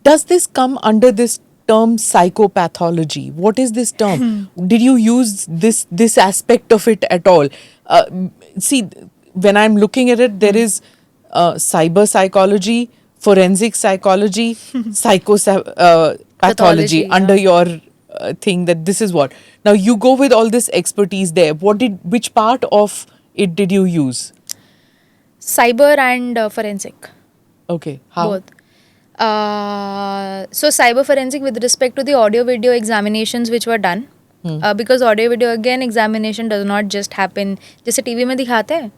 Does this come under this term psychopathology? What is this term? Did you use this aspect of it at all? See, when I'm looking at it, there is cyber psychology, forensic psychology, pathology Pathology, under yeah. your thing. That this is what. Now you go with all this expertise there. Which part of it did you use? Cyber and forensic, Okay, how? both. So cyber forensic with respect to the audio video examinations which were done, because audio video again examination does not just happen जैसे TV में दिखाते हैं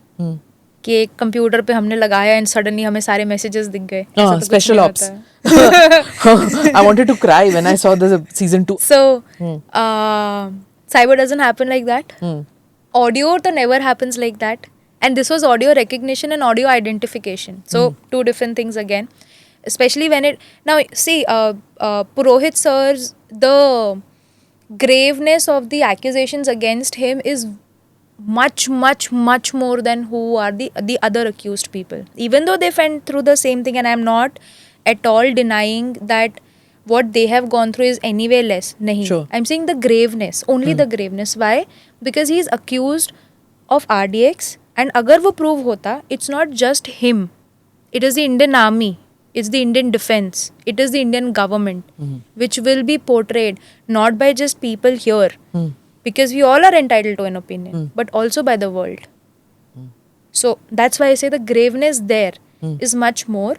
कि एक computer पे हमने लगाया and suddenly हमें सारे मैसेजेस दिख गए, ऐसा तो कुछ Special नहीं ops. होता है. I wanted to cry when I saw the season 2. So cyber doesn't happen like that. Audio तो never happens like that, and this was audio recognition and audio identification, so two different things again, especially when it now see Purohit sir's, the graveness of the accusations against him is much more than who are the other accused people, even though they went through the same thing, and I'm not at all denying that what they have gone through is anyway less. Nahi. Sure. I'm saying the graveness, only the graveness. Why? Because he is accused of RDX, and agar wo prove hota, it's not just him, it is the Indian army, it's the Indian defense, it is the Indian government, which will be portrayed not by just people here, because we all are entitled to an opinion, but also by the world. So that's why I say the graveness there is much more.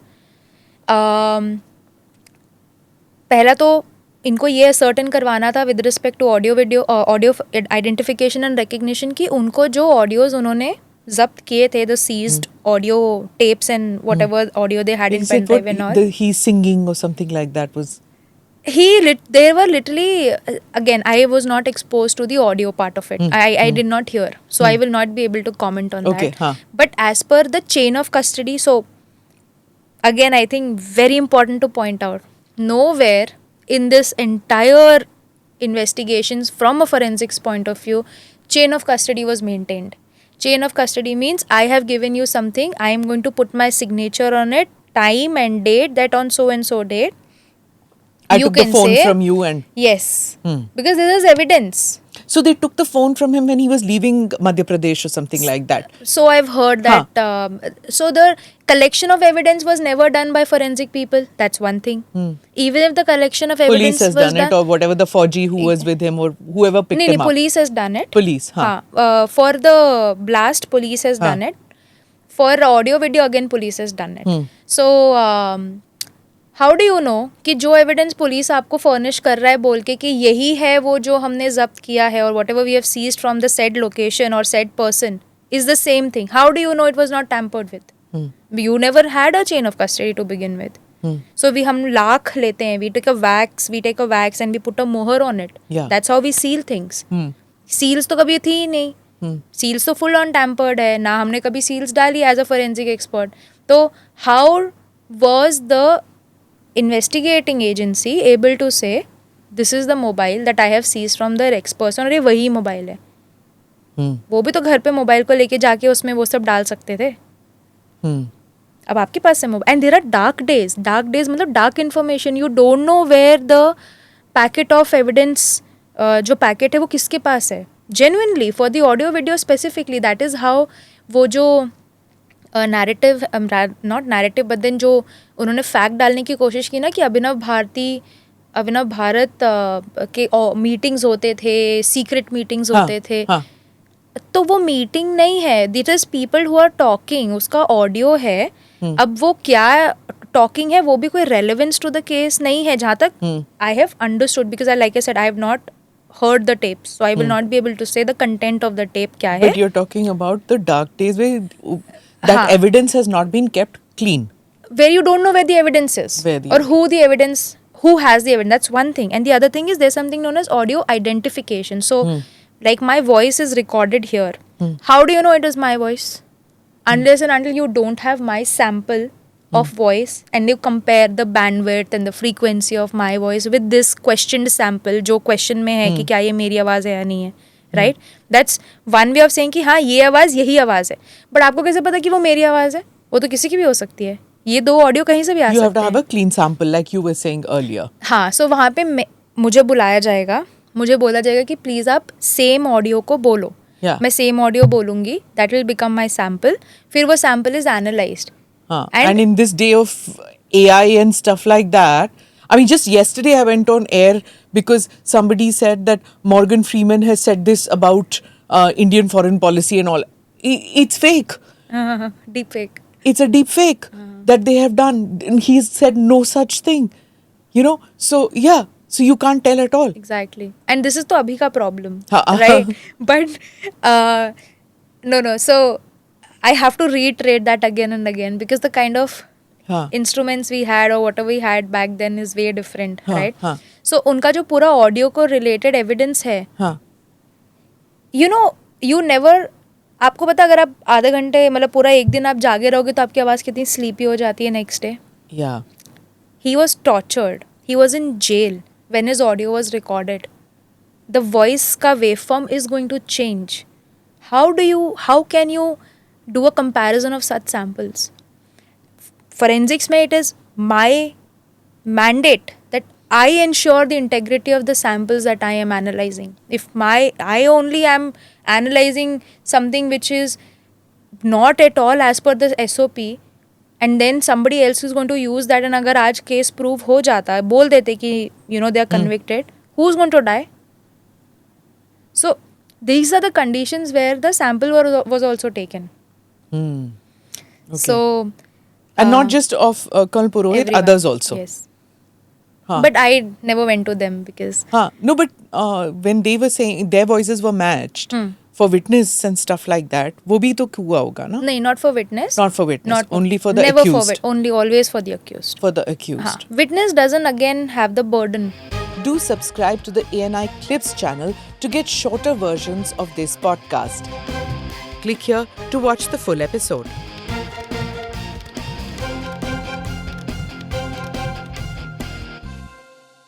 पहला तो इनको ये ascertain करवाना था with respect to audio identification and recognition कि उनको जो audios उन्होंने जब्त किए थे, the seized audio tapes and whatever audio they had in pen drive and all, He's singing or something like that was. there were literally again I was not exposed to the audio part of it. I did not hear, so I will not be able to comment on Okay, that. But as per the chain of custody, so again I think very important to point out, nowhere in this entire investigations from a forensics point of view chain of custody was maintained. Chain of custody means I have given you something, I am going to put my signature on it, time and date, that on so and so date I you took the can phone say, from you and. yes, because this is evidence. So they took the phone from him when he was leaving Madhya Pradesh or something like that. So I've heard that. So the collection of evidence was never done by forensic people. That's one thing. Even if the collection of evidence Police has was done it, or whatever the Fauji who was with him, or whoever picked him up. police has done it. Police, For the blast, police has done it. For audio video, again, police has done it. So how do you no कि जो evidence police आपको furnish कर रहा है बोल के कि यही है वो जो हमने जब्त किया है, और whatever we have seized from the said location और said person is the same thing. How do you know it was not tampered with? You never had a chain of custody to begin with. So हम लाख लेते हैं, we take a wax and we put a मोहर on it. That's how we seal things. Seals तो कभी थी ही नहीं. Seals तो फुल ऑन टैम्पर्ड है ना, हमने कभी सील्स डाली एज अ फोरेंसिक एक्सपर्ट. तो how was the investigating agency able to say this is the mobile that I have seized from the ex person, और ये वही मोबाइल है? वो भी तो घर पे मोबाइल को लेके जाके उसमें वो सब डाल सकते थे. अब आपके पास से mobile, and there are dark days मतलब dark information, you don't know where the packet of evidence, जो पैकेट है वो किसके पास है. Genuinely for the audio video specifically, that is how वो जो narrative, not narrative but then जो उन्होंने फैक्ट डालने की कोशिश की ना कि अभिनव भारत के मीटिंग्स होते थे, सीक्रेट मीटिंग्स होते थे. तो वो मीटिंग नहीं है, that is people who are talking, उसका ऑडियो है. अब वो क्या टॉकिंग है वो भी कोई रेलेवेंस टू द केस नहीं है जहाँ तक I have understood, because I like I said I have not heard the tapes, so I will not be able to say the content of the tape क्या है. But you're talking about the dark days where that evidence has not been kept clean. Where you don't know where the evidence is, or who has the evidence. That's one thing. And the other thing is there's something known as audio identification. So like my voice is recorded here. How do you know it is my voice? Unless and until you don't have my sample of voice and you compare the bandwidth and the frequency of my voice with this questioned sample जो question में है कि क्या ये मेरी आवाज़ है या नहीं है, right? That's one way of saying कि हाँ ये आवाज़ यही आवाज़ है. But आपको कैसे पता कि वो मेरी आवाज़ है? वो तो किसी की भी हो सकती है. ये 2 ऑडियो कहीं से भी आ You have सकते to have हैं. a clean sample, like you were saying earlier. हाँ, सो वहाँ पे मुझे बुलाया जाएगा, मुझे बोला जाएगा कि प्लीज़ आप सेम ऑडियो को बोलो. Yeah. मैं सेम ऑडियो बोलूँगी, that will become my sample. फिर वो sample is analysed. And in this day of AI and stuff like that, I mean, just yesterday I went on air because somebody said that Morgan Freeman has said this about Indian foreign policy and all. It's fake. Deep fake. It's a deep fake that they have done. And he's said no such thing. You know? So, yeah. So you can't tell at all. Exactly. And this is तो अभी का problem, हाँ. right? But no. So I have to reiterate that again and again because the kind of हाँ. instruments we had or whatever we had back then is way different, हाँ, right? हाँ. So उनका जो पूरा audio को related evidence है, हाँ. you never, आपको पता अगर आप आधे घंटे मतलब पूरा एक दिन आप जागे रहोगे तो आपकी आवाज़ कितनी स्लीपी हो जाती है next day. Yeah. He was tortured. He was in jail when his audio was recorded. The voice ka waveform is going to change. How can you do a comparison of such samples? Forensics mein it is my mandate that I ensure the integrity of the samples that I am analyzing. If I only am analyzing something which is not at all as per the SOP, and then somebody else is going to use that, and अगर आज case prove हो जाता है, बोल देते कि they are convicted, who's going to die? So these are the conditions where the sample was also taken. Okay. So And not just of Colonel Purohit, everyone. others also. Yes. Huh. But I never went to them because No, but when they were saying their voices were matched for witness and stuff like that, वो भी तो हुआ होगा ना? no, not for witness. Not for witness, only for the never accused. only always for the accused. For the accused. हाँ. Witness doesn't again have the burden. Do subscribe to the ANI Clips channel to get shorter versions of this podcast. Click here to watch the full episode.